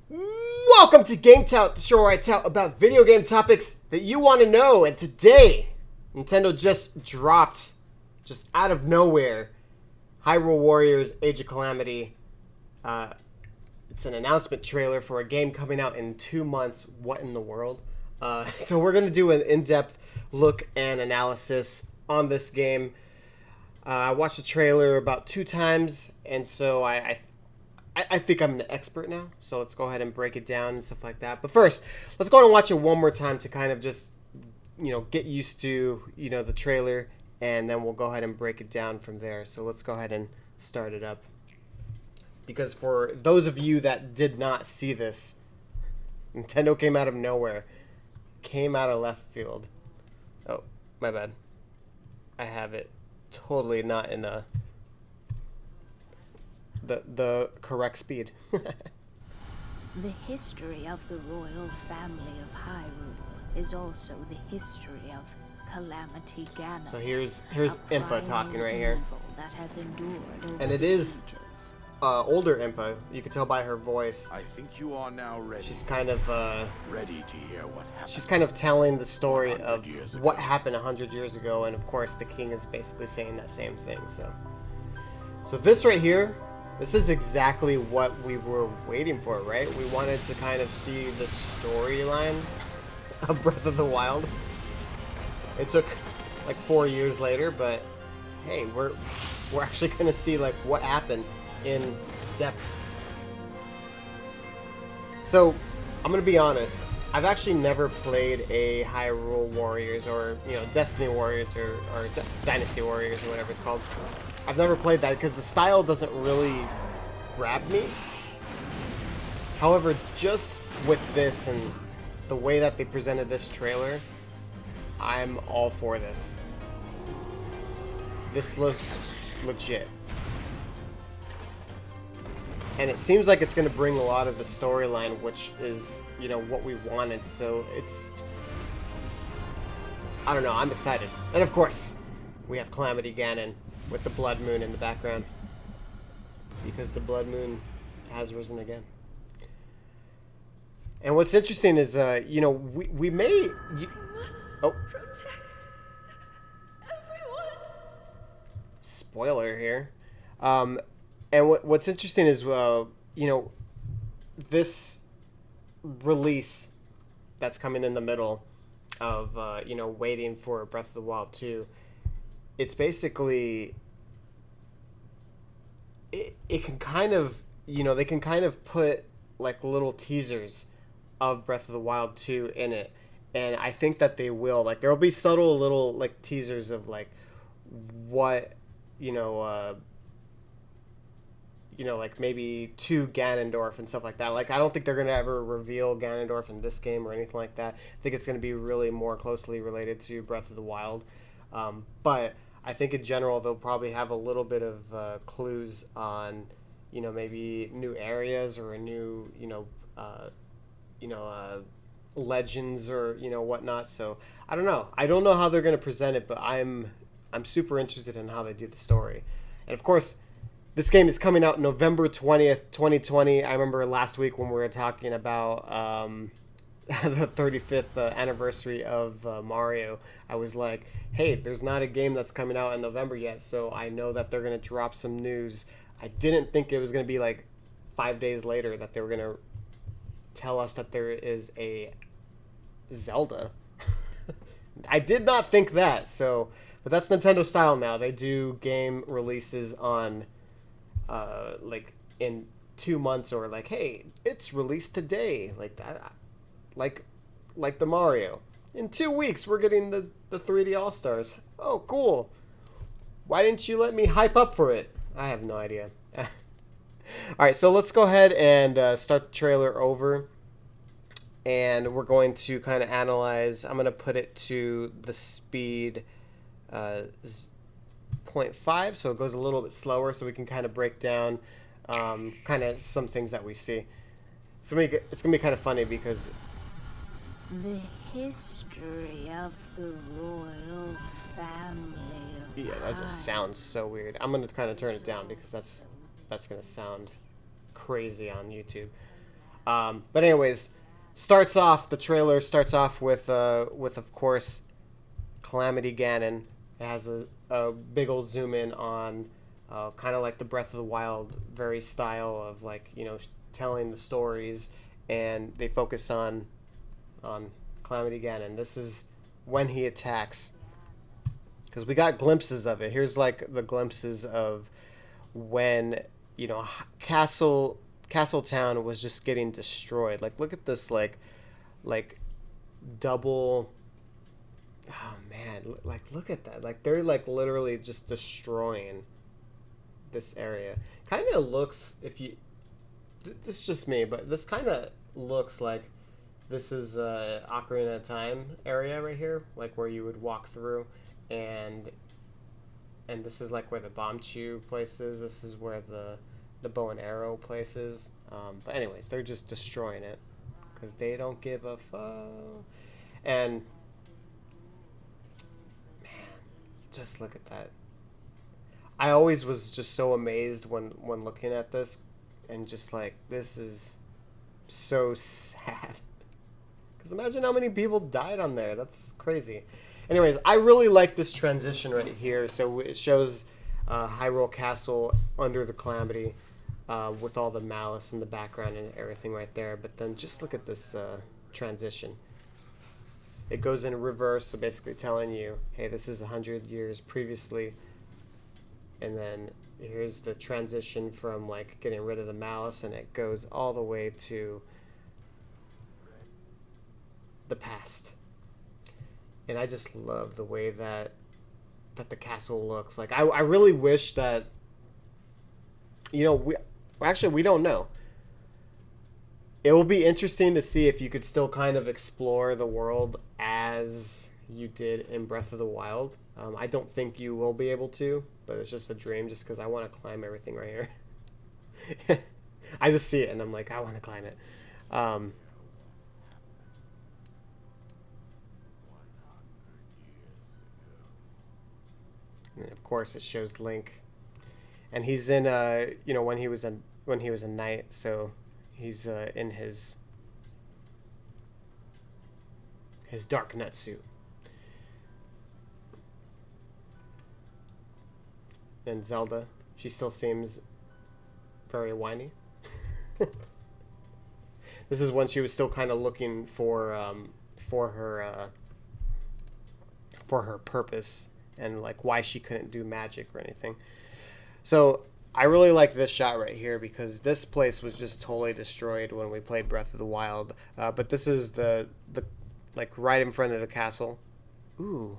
Welcome to GameTout, the show where I tout about video game topics that you want to know. And today, Nintendo just dropped, just out of nowhere, Hyrule Warriors Age of Calamity. It's an announcement trailer for a game coming out in 2 months. What in the world? So we're going to do an in-depth look and analysis on this game. I watched the trailer about 2 times, and so I think I'm an expert now, so let's go ahead and break it down and stuff like that. But first, let's go ahead and watch it one more time to kind of just, get used to, the trailer, and then we'll go ahead and break it down from there. So let's go ahead and start it up. Because for those of you that did not see this, Nintendo came out of nowhere. Came out of left field. Oh, my bad. I have it totally not in the correct speed. The history of the royal family of Hyrule is also the history of Calamity Ganon. So here's Impa talking right here. That has endured over And it is ages. Older Impa. You can tell by her voice. I think you are now ready. She's kind of ready to hear what happened. she's kind of telling the story of 100 years what ago. happened 100 years ago, and of course the king is basically saying that same thing. So this right here, this is exactly what we were waiting for, right? We wanted to kind of see the storyline of Breath of the Wild. It took like 4 years later, but hey, we're actually gonna see like what happened in depth. So I'm gonna be honest, I've actually never played a Hyrule Warriors or Destiny Warriors or Dynasty Warriors or whatever it's called. I've never played that because the style doesn't really grab me. However, just with this and the way that they presented this trailer, I'm all for this. This looks legit. And it seems like it's going to bring a lot of the storyline, which is, what we wanted. So it's, I don't know, I'm excited. And of course, we have Calamity Ganon with the blood moon in the background. Because the blood moon has risen again. And what's interesting is, we may... Protect everyone. Spoiler here. And what's interesting is, this release that's coming in the middle of, waiting for Breath of the Wild 2, it's basically, it can kind of, they can kind of put, like, little teasers of Breath of the Wild 2 in it. And I think that they will. Like, there will be subtle little, like, teasers of, like, what, like maybe to Ganondorf and stuff like that. Like, I don't think they're going to ever reveal Ganondorf in this game or anything like that. I think it's going to be really more closely related to Breath of the Wild. But I think in general, they'll probably have a little bit of clues on, maybe new areas or a new, legends or, whatnot. So I don't know. I don't know how they're going to present it, but I'm super interested in how they do the story. And of course, this game is coming out November 20th, 2020. I remember last week when we were talking about the 35th anniversary of Mario. I was like, hey, there's not a game that's coming out in November yet, so I know that they're going to drop some news. I didn't think it was going to be like 5 days later that they were going to tell us that there is a Zelda. I did not think that, but that's Nintendo style now. They do game releases on like in 2 months, or like, hey, it's released today, like that, like the Mario. In 2 weeks, we're getting the 3D All-Stars. Oh, cool. Why didn't you let me hype up for it? I have no idea. All right, so let's go ahead and start the trailer over, and we're going to kind of analyze. I'm going to put it to the speed 0.5, so it goes a little bit slower, so we can kind of break down kind of some things that we see. It's gonna be kind of funny because The history of the royal family of that just sounds so weird. I'm gonna kind of turn it down because that's gonna sound crazy on YouTube. But anyways, the trailer starts off with of course Calamity Ganon. It has a big old zoom in on kind of like the Breath of the Wild very style of like, you know, telling the stories, and they focus on Calamity Ganon. This is when he attacks, because we got glimpses of it. Here's like the glimpses of when, you know, Castle Town was just getting destroyed. Like, look at this, like double. Oh man, like look at that. Like they're like literally just destroying this area. Kind of looks, if you, this is just me, but this kind of looks like this is Ocarina of Time area right here, like where you would walk through, and this is like where the bomb chew place is. This is where the bow and arrow place is. But anyways, they're just destroying it because they don't give a fuck. And man, just look at that. I always was just so amazed when looking at this, and just like, this is so sad. Because imagine how many people died on there. That's crazy. Anyways, I really like this transition right here. So it shows Hyrule Castle under the Calamity with all the malice in the background and everything right there. But then just look at this transition. It goes in reverse, so basically telling you, hey, this is 100 years previously. And then here's the transition from like getting rid of the malice, and it goes all the way to the past. And I just love the way that the castle looks. Like I really wish that, you know, we don't know. It will be interesting to see if you could still kind of explore the world as you did in Breath of the Wild. I don't think you will be able to, but it's just a dream, just because I want to climb everything right here. I just see it and I'm like, I want to climb it. And of course it shows Link, and he's in you know, when he was a knight, so he's in his dark nut suit. And Zelda, she still seems very whiny. This is when she was still kind of looking for her purpose, and like why she couldn't do magic or anything. So I really like this shot right here, because this place was just totally destroyed when we played Breath of the Wild. But this is the like right in front of the castle. Ooh,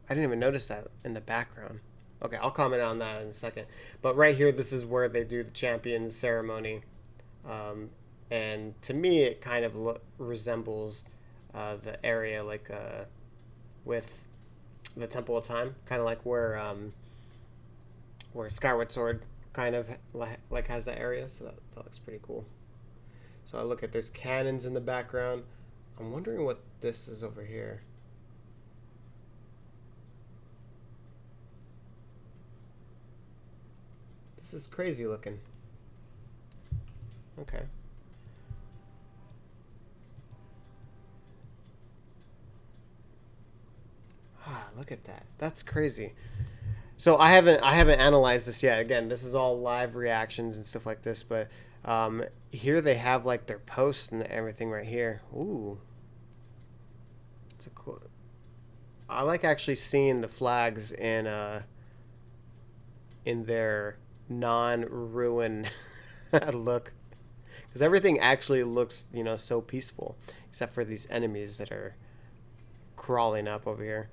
I didn't even notice that in the background. Okay, I'll comment on that in a second. But right here, this is where they do the champion ceremony. And to me, it kind of resembles the area like with the Temple of Time, kind of like where Skyward Sword kind of like has that area. So that looks pretty cool. So I look at, there's cannons in the background. I'm wondering what this is over here. This is crazy looking. Okay. Ah, look at that. That's crazy. So I haven't analyzed this yet. Again, this is all live reactions and stuff like this, but here they have like their posts and everything right here. Ooh. It's a cool. I like actually seeing the flags in their non-ruin look, because everything actually looks, you know, so peaceful, except for these enemies that are crawling up over here.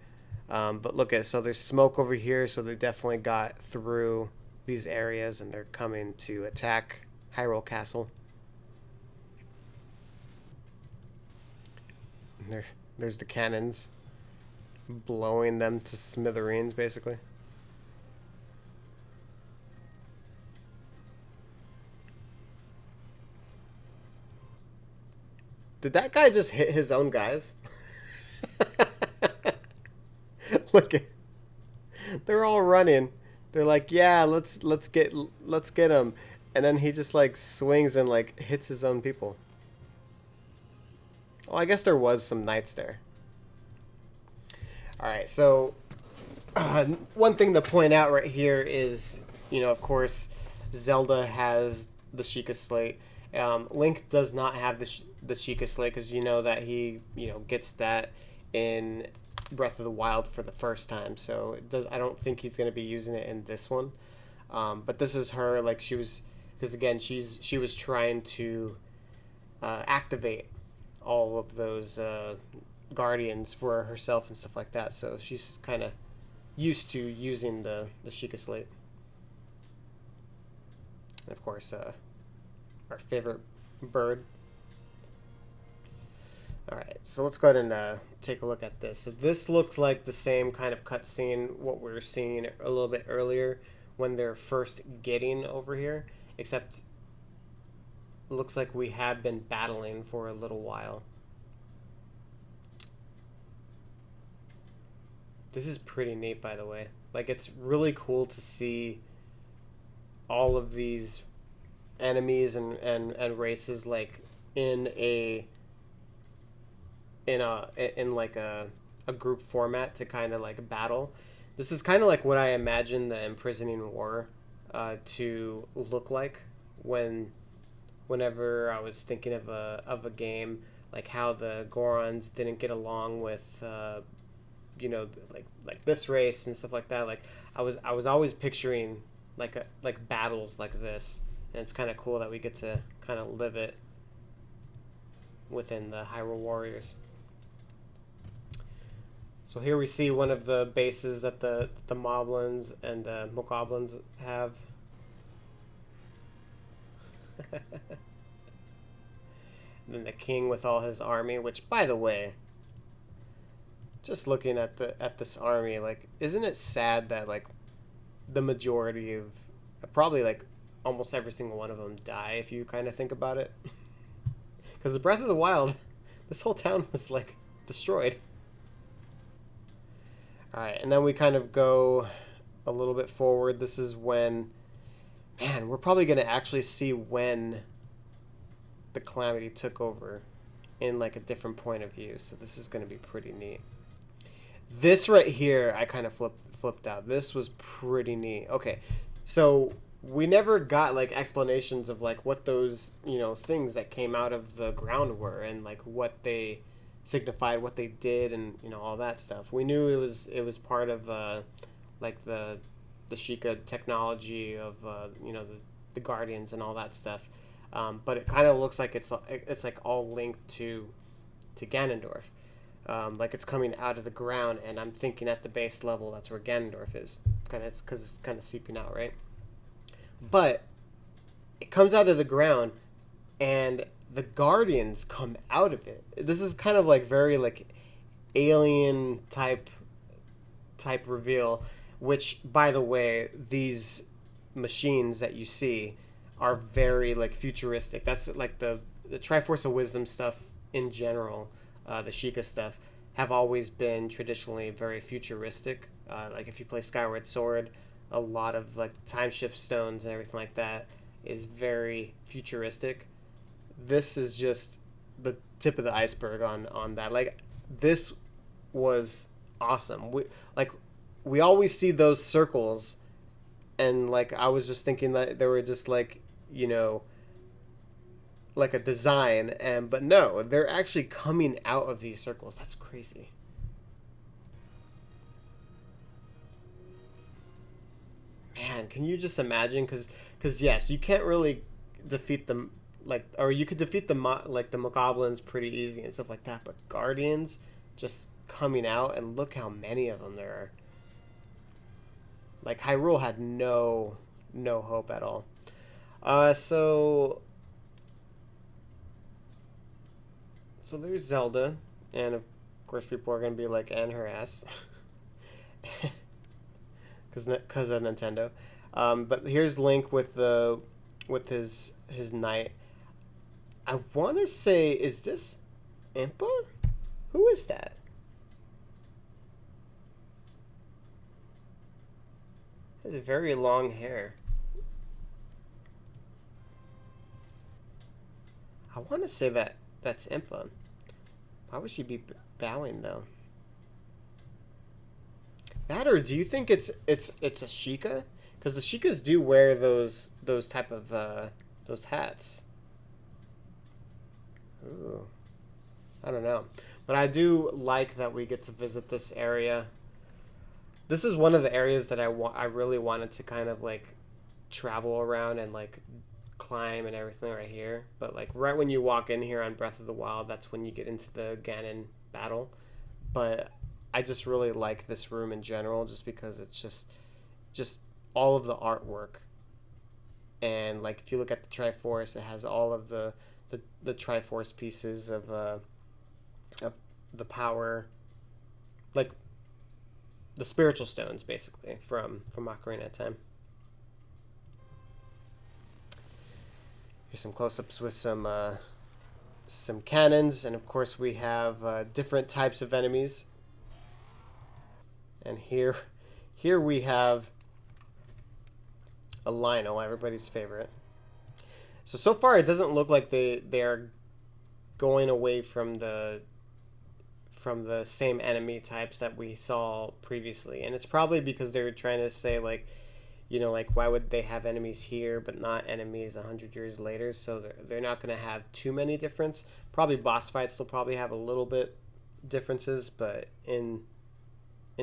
But look at, so there's smoke over here, so they definitely got through these areas and they're coming to attack Hyrule Castle. And there's the cannons blowing them to smithereens, basically. Did that guy just hit his own guys? Look at, they're all running. They're like, yeah, let's get him, and then he just like swings and like hits his own people. Well, I guess there was some knights there. Alright, so one thing to point out right here is, of course, Zelda has the Sheikah Slate. Link does not have the Sheikah Slate because you know that he, gets that in Breath of the Wild for the first time. So I don't think he's going to be using it in this one. But this is her, like she was, because again, she was trying to activate all of those guardians for herself and stuff like that. So she's kind of used to using the Sheikah Slate. And of course, our favorite bird. Alright, so let's go ahead and take a look at this. So this looks like the same kind of cutscene what we were seeing a little bit earlier when they're first getting over here, except it looks like we have been battling for a little while. This is pretty neat, by the way. Like, it's really cool to see all of these enemies and races like in like a group format to kind of like battle. This is kind of like what I imagine the Imprisoning War to look like whenever I was thinking of a game, like how the Gorons didn't get along with like this race and stuff like that. Like I was always picturing like battles like this, and it's kind of cool that we get to kind of live it within the Hyrule Warriors. So here we see one of the bases that the Moblins and the Mogoblins have. And then the king with all his army, which, by the way, just looking at this army, like, isn't it sad that like the majority of, probably like almost every single one of them die if you kind of think about it? Because the Breath of the Wild, this whole town was like destroyed. Alright, and then we kind of go a little bit forward. This is when, man, we're probably going to actually see when the Calamity took over in like a different point of view. So this is going to be pretty neat. This right here, I kind of flipped out. This was pretty neat. Okay, so we never got like explanations of like what those, things that came out of the ground were and like what they signified, what they did, and all that stuff. We knew it was part of like the Sheikah technology of the Guardians and all that stuff. But it kind of looks like it's like all linked to Ganondorf. Like it's coming out of the ground, and I'm thinking at the base level that's where Ganondorf is. It's because it's kind of seeping out, right? But it comes out of the ground, and the Guardians come out of it. This is kind of like very like alien type reveal, which, by the way, these machines that you see are very like futuristic. That's like the Triforce of Wisdom stuff in general. The Sheikah stuff have always been traditionally very futuristic. Like if you play Skyward Sword, a lot of like time shift stones and everything like that is very futuristic. This is just the tip of the iceberg on that. Like, this was awesome. We always see those circles, and like I was just thinking that they were just like like a design, but no, they're actually coming out of these circles. That's crazy. Man, can you just imagine? Because yes, you can't really defeat them, like, or you could defeat the Mogoblins pretty easy and stuff like that, but Guardians just coming out, and look how many of them there are. Like, Hyrule had no hope at all. So there's Zelda, and of course people are gonna be like, and her ass, because of Nintendo. But here's Link with his knight. I want to say, is this Impa? Who is that? He has very long hair. I want to say that's Impa. Why would she be bowing though? That, or do you think it's a Sheikah? Because the Sheikahs do wear those type of those hats. Ooh, I don't know, but I do like that we get to visit this area. This is one of the areas that I really wanted to kind of like travel around and like climb and everything right here. But like right when you walk in here on Breath of the Wild, that's when you get into the Ganon battle. But I just really like this room in general, just because it's just all of the artwork. And like if you look at the Triforce, it has all of the Triforce pieces of the power, like the spiritual stones, basically from Ocarina of Time. Here's some close-ups with some cannons, and of course we have different types of enemies. And here we have a Lino, everybody's favorite. So far it doesn't look like they are going away from the same enemy types that we saw previously, and it's probably because they're trying to say like, you know, like why would they have enemies here but not enemies 100 years later? So they're not going to have too many difference. Probably boss fights will probably have a little bit differences, but in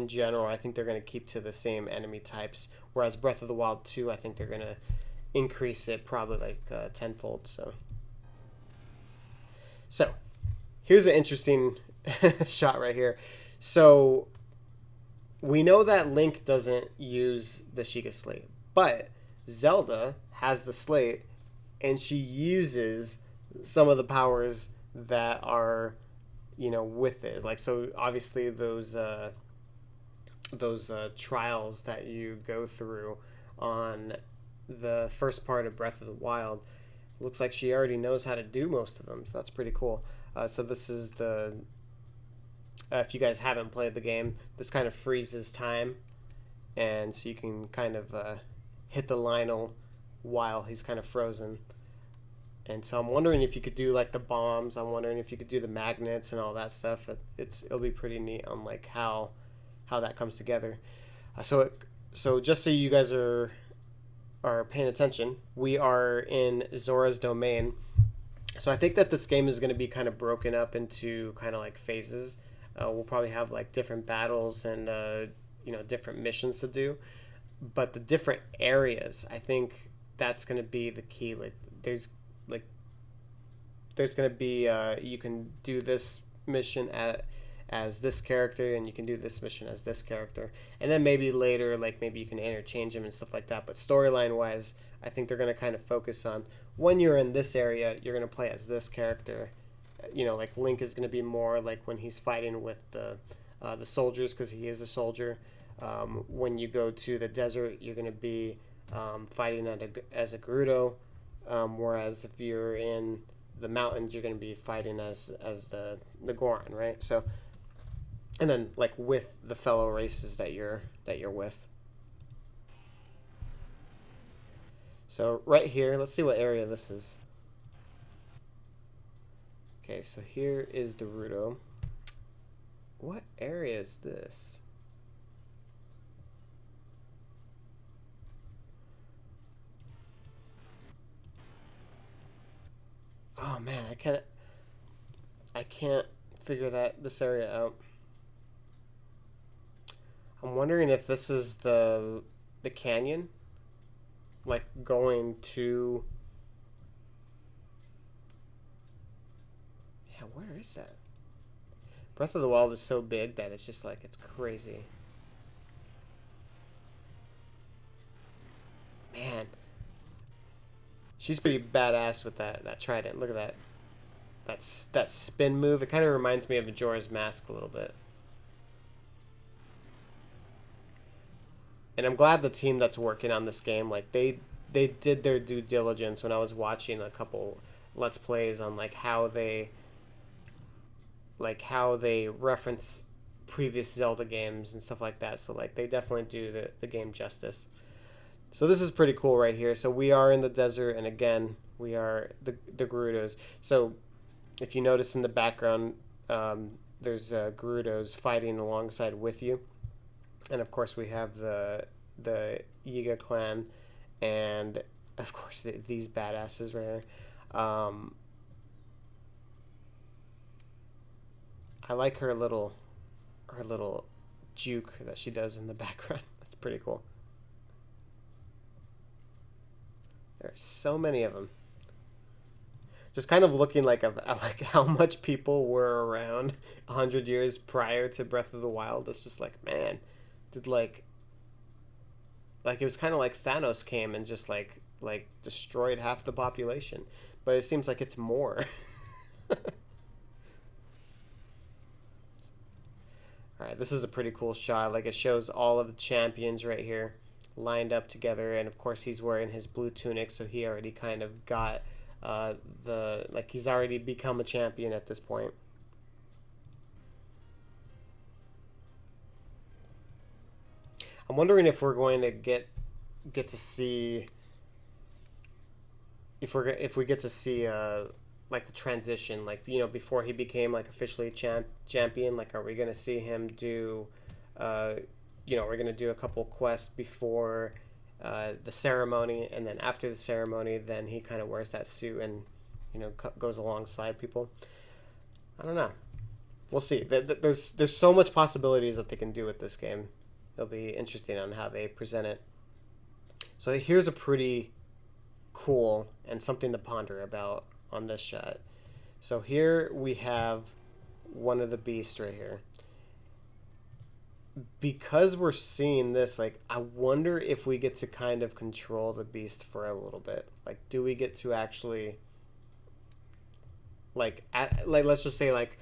general I think they're going to keep to the same enemy types, whereas Breath of the Wild 2, I think they're going to increase it probably like tenfold. So here's an interesting shot right here. So we know that Link doesn't use the Sheikah Slate, but Zelda has the Slate, and she uses some of the powers that are, you know, with it. Like, so obviously those trials that you go through on the first part of Breath of the Wild, looks like she already knows how to do most of them, so that's pretty cool. So this is the if you guys haven't played the game, this kind of freezes time, and so you can kind of hit the Lionel while he's kind of frozen. And so I'm wondering if you could do like the bombs. I'm wondering if you could do the magnets and all that stuff. It'll be pretty neat on like how that comes together. So just so you guys are paying attention, we are in Zora's domain. So I think that this game is going to be kind of broken up into kind of like phases. We'll probably have like different battles and different missions to do, but the different areas, I think that's going to be the key. Like there's going to be you can do this mission as this character, and you can do this mission as this character, and then maybe later, like maybe you can interchange them and stuff like that. But storyline wise, I think they're going to kind of focus on when you're in this area, you're going to play as this character. You know, like Link is going to be more like when he's fighting with the soldiers, because he is a soldier. When you go to the desert, you're going to be fighting as a Gerudo, whereas if you're in the mountains, you're going to be fighting as the Goron, right? So, and then like with the fellow races that you're with. So right here, let's see what area this is. Okay, so here is Gerudo. What area is this? Oh man, I can't figure this area out. I'm wondering if this is the canyon, like going to. Yeah, where is that? Breath of the Wild is so big that it's just like it's crazy. Man, she's pretty badass with that trident. Look at that spin move. It kind of reminds me of Majora's Mask a little bit. And I'm glad the team that's working on this game, like they did their due diligence when I was watching a couple Let's Plays on like how they reference previous Zelda games and stuff like that. So like they definitely do the game justice. So this is pretty cool right here. So we are in the desert, and again we are the Gerudos. So if you notice in the background, there's Gerudos fighting alongside with you, and of course we have the Yiga clan, and of course these badasses right here. I like her little juke that she does in the background. That's pretty cool. There's so many of them. Just kind of looking like how much people were around 100 years prior to Breath of the Wild. It's just like, man, did like it was kind of like Thanos came and just like destroyed half the population, but it seems like it's more. All right, this is a pretty cool shot. Like, it shows all of the champions right here lined up together, and of course he's wearing his blue tunic, so he already kind of got he's already become a champion at this point. I'm wondering if we're going to get to see if we get to see like the transition, like, you know, before he became like officially a champion. Like, are we going to see him do you know, we're going to do a couple quests before the ceremony, and then after the ceremony, then he kind of wears that suit and, you know, goes alongside people. I don't know. We'll see. There's so much possibilities that they can do with this game. It'll be interesting on how they present it. So here's a pretty cool and something to ponder about on this shot. So here we have one of the beasts right here. Because we're seeing this, like, I wonder if we get to kind of control the beast for a little bit. Like, do we get to actually, like let's just say like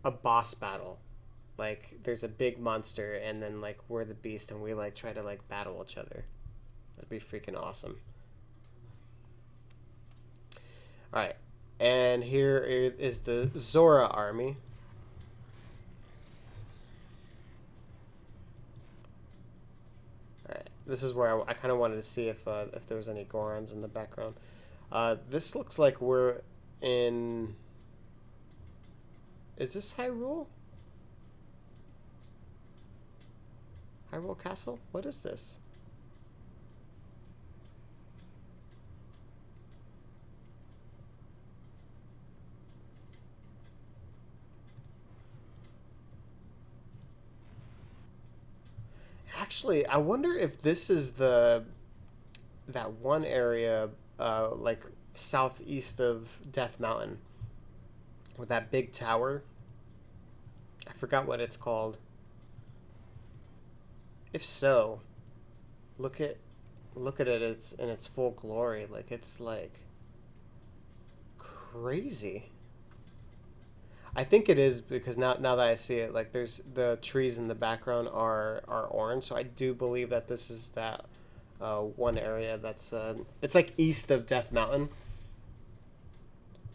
a boss battle, like there's a big monster and then like we're the beast and we like try to like battle each other. That'd be freaking awesome. All right, and here is the Zora Army. This is where I kind of wanted to see if there was any Gorons in the background. This looks like we're in... Is this Hyrule? Hyrule Castle? What is this? Actually, I wonder if this is that one area, like southeast of Death Mountain, with that big tower. I forgot what it's called. If so, look at it. It's in its full glory. Like, it's like crazy. I think it is, because now that I see it, like, there's the trees in the background are orange, so I do believe that this is that one area that's it's like east of Death Mountain,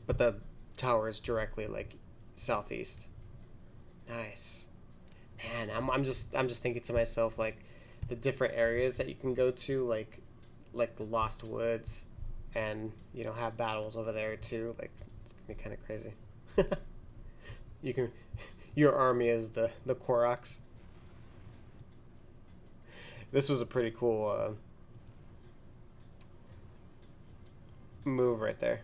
but the tower is directly like southeast. Nice, man. I'm just thinking to myself, like, the different areas that you can go to, like the Lost Woods, and, you know, have battles over there too. Like, it's gonna be kind of crazy. Your army is the Koroks. This was a pretty cool move right there.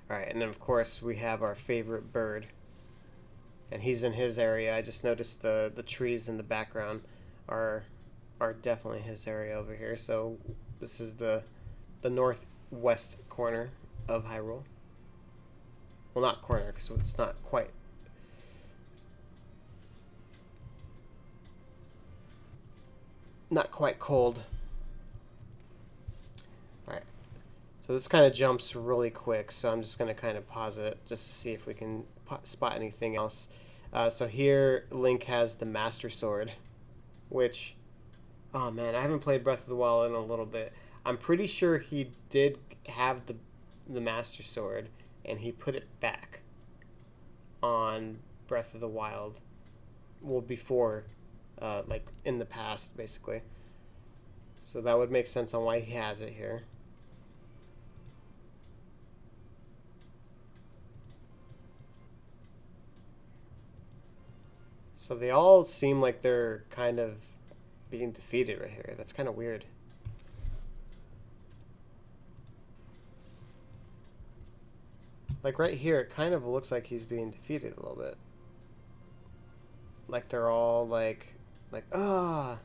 Alright, and then of course we have our favorite bird. And he's in his area. I just noticed the trees in the background are definitely his area over here. So this is the northwest corner of Hyrule. Well, not corner, because it's not quite cold. Alright, so this kind of jumps really quick, so I'm just going to kind of pause it just to see if we can spot anything else. So here Link has the Master Sword, which, oh man, I haven't played Breath of the Wild in a little bit. I'm pretty sure he did have the Master Sword, and he put it back on Breath of the Wild, well, before, like, in the past, basically. So that would make sense on why he has it here. So they all seem like they're kind of being defeated right here. That's kind of weird. Like right here, it kind of looks like he's being defeated a little bit. Like they're all like, ah.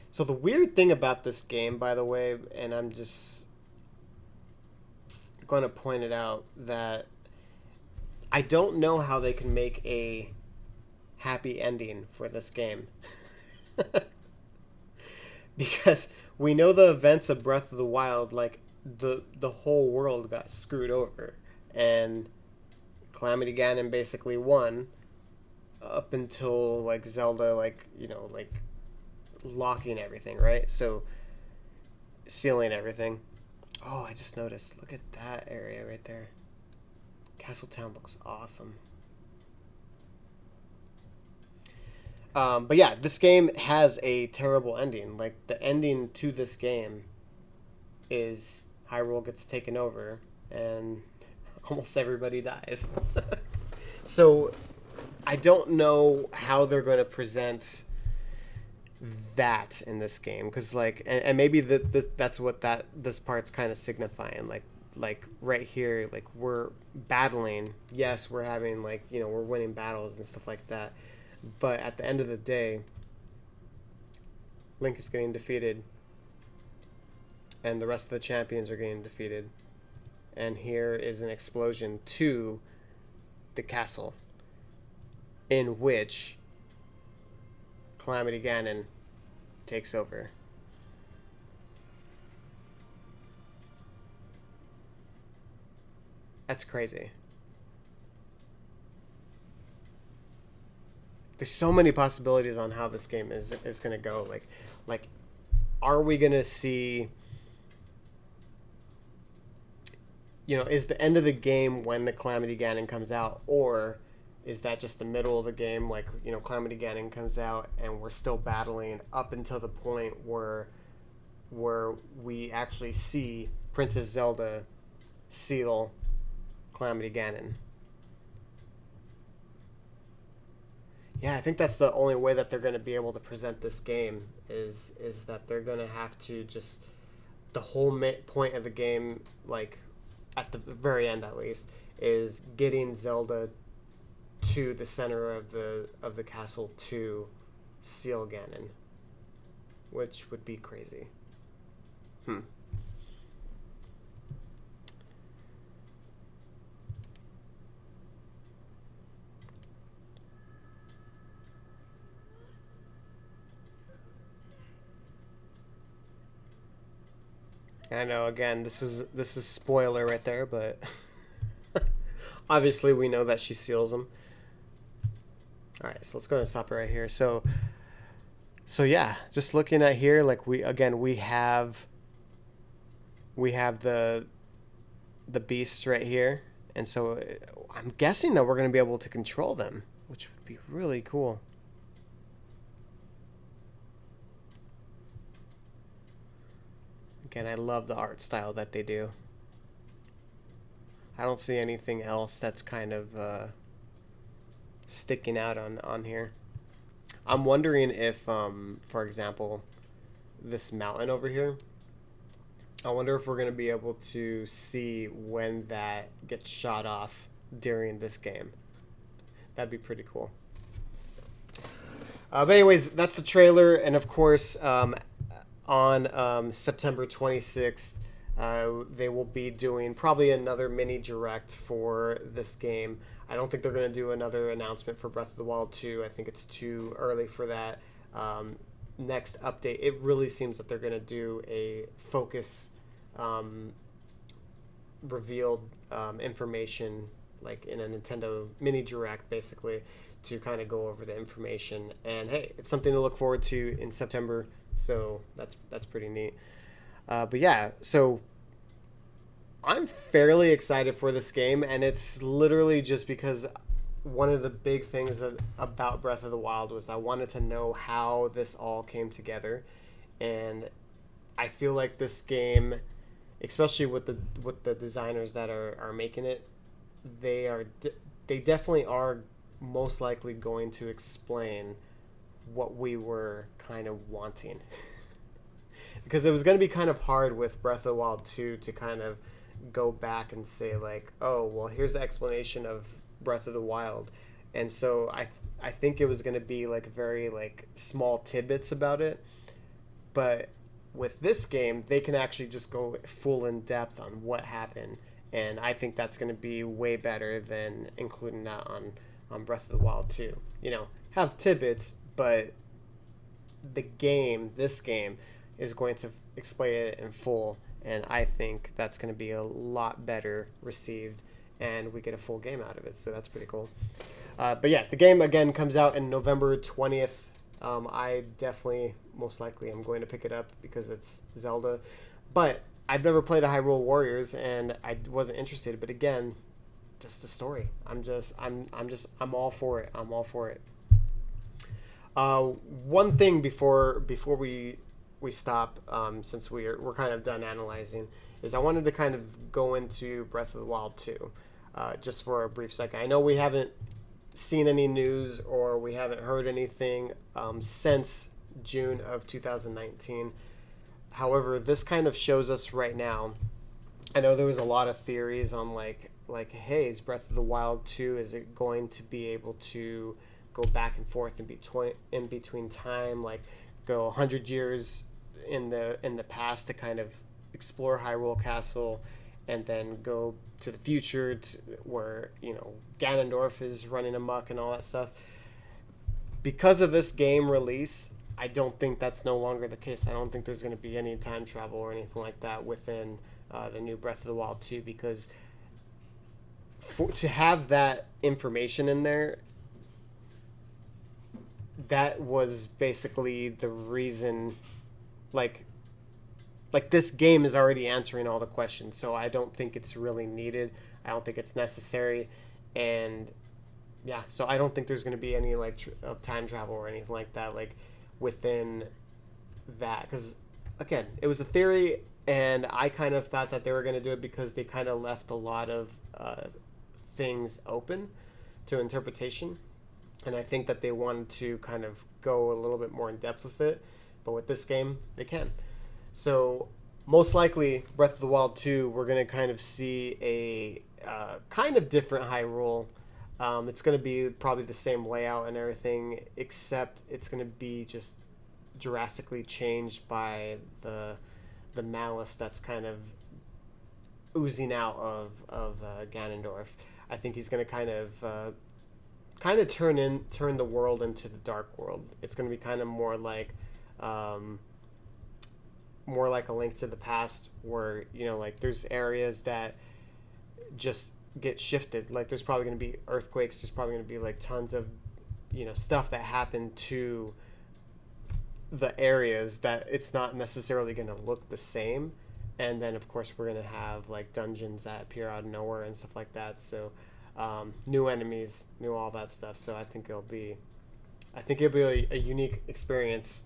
So the weird thing about this game, by the way, and I'm just going to point it out, that I don't know how they can make a happy ending for this game. Because we know the events of Breath of the Wild, like the whole world got screwed over, and Calamity Ganon basically won up until like Zelda, like, you know, like locking everything, right? So sealing everything. Oh, I just noticed. Look at that area right there. Castletown looks awesome. But yeah, this game has a terrible ending. Like, the ending to this game is Hyrule gets taken over and almost everybody dies. So I don't know how they're going to present that in this game, because like, and maybe that's what this part's kind of signifying. Like right here, like we're battling. Yes, we're having, like, you know, we're winning battles and stuff like that. But at the end of the day, Link is getting defeated, and the rest of the champions are getting defeated. And here is an explosion to the castle, in which Calamity Ganon takes over. That's crazy. There's so many possibilities on how this game is going to go. Like, are we going to see, you know, is the end of the game when the Calamity Ganon comes out, or is that just the middle of the game? Like, you know, Calamity Ganon comes out and we're still battling up until the point where we actually see Princess Zelda seal Calamity Ganon. Yeah, I think that's the only way that they're going to be able to present this game is that they're going to have to just, the whole point of the game, like at the very end at least, is getting Zelda to the center of the castle to seal Ganon, which would be crazy. I know, again, this is spoiler right there, but obviously we know that she seals him. All right, so let's go ahead and stop it right here. So yeah, just looking at here, like we have the beasts right here, and so I'm guessing that we're going to be able to control them, which would be really cool. Again, I love the art style that they do. I don't see anything else that's kind of sticking out on here. I'm wondering if, for example, this mountain over here, I wonder if we're going to be able to see when that gets shot off during this game. That'd be pretty cool. But anyways, that's the trailer, and of course, on September 26th, they will be doing probably another mini direct for this game. I don't think they're going to do another announcement for Breath of the Wild 2. I think it's too early for that. Next update, it really seems that they're going to do a focus revealed information, like in a Nintendo mini direct, basically, to kind of go over the information. And hey, it's something to look forward to in September. So that's pretty neat. But yeah, so I'm fairly excited for this game, and it's literally just because one of the big things about Breath of the Wild was I wanted to know how this all came together, and I feel like this game, especially with the designers that are making it, they are they definitely are most likely going to explain what we were kind of wanting. Because it was going to be kind of hard with Breath of the Wild 2 to kind of go back and say like, oh, well, here's the explanation of Breath of the Wild. And so I think it was going to be like very like small tidbits about it. But with this game, they can actually just go full in depth on what happened. And I think that's going to be way better than including that on Breath of the Wild 2. You know, have tidbits, but this game, is going to explain it in full. And I think that's going to be a lot better received, and we get a full game out of it. So that's pretty cool. But yeah, the game, again, comes out in November 20th. I definitely, most likely, am going to pick it up because it's Zelda. But I've never played a Hyrule Warriors, and I wasn't interested. But again, just the story. I'm all for it. I'm all for it. One thing before we stop, since we're kind of done analyzing, is I wanted to kind of go into Breath of the Wild 2, just for a brief second. I know we haven't seen any news or we haven't heard anything since June of 2019. However, this kind of shows us right now. I know there was a lot of theories on like hey, is Breath of the Wild 2, is it going to be able to go back and forth in between time, like go 100 years in the past to kind of explore Hyrule Castle, and then go to the future where, you know, Ganondorf is running amok and all that stuff. Because of this game release, I don't think that's no longer the case. I don't think there's going to be any time travel or anything like that within the new Breath of the Wild 2, because to have that information in there, that was basically the reason, like this game is already answering all the questions, so I don't think it's really needed. I don't think it's necessary, and yeah, so I don't think there's going to be any like time travel or anything like that, like within that, because again, it was a theory, and I kind of thought that they were going to do it because they kind of left a lot of things open to interpretation. And I think that they wanted to kind of go a little bit more in depth with it. But with this game, they can. So most likely, Breath of the Wild 2, we're going to kind of see a kind of different Hyrule. It's going to be probably the same layout and everything, except it's going to be just drastically changed by the malice that's kind of oozing out of Ganondorf. I think he's going to kind of turn the world into the dark world. It's going to be kind of more like A Link to the Past, where, you know, like there's areas that just get shifted. Like there's probably going to be earthquakes. There's probably going to be like tons of, you know, stuff that happened to the areas that it's not necessarily going to look the same. And then of course we're going to have like dungeons that appear out of nowhere and stuff like that. So new enemies, new all that stuff. So I think it'll be a unique experience,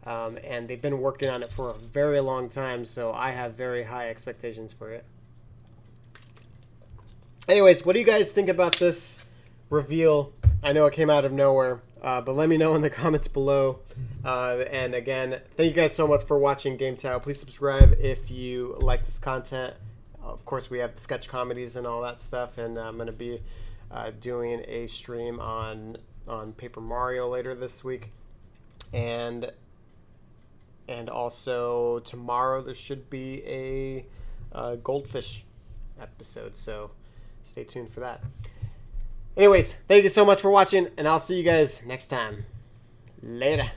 and they've been working on it for a very long time. So I have very high expectations for it. Anyways, what do you guys think about this reveal? I know it came out of nowhere, but let me know in the comments below. And again, thank you guys so much for watching GameTout. Please subscribe if you like this content. Of course, we have the sketch comedies and all that stuff, and I'm going to be doing a stream on Paper Mario later this week, and also tomorrow there should be a Goldfish episode, so stay tuned for that. Anyways, thank you so much for watching, and I'll see you guys next time. Later.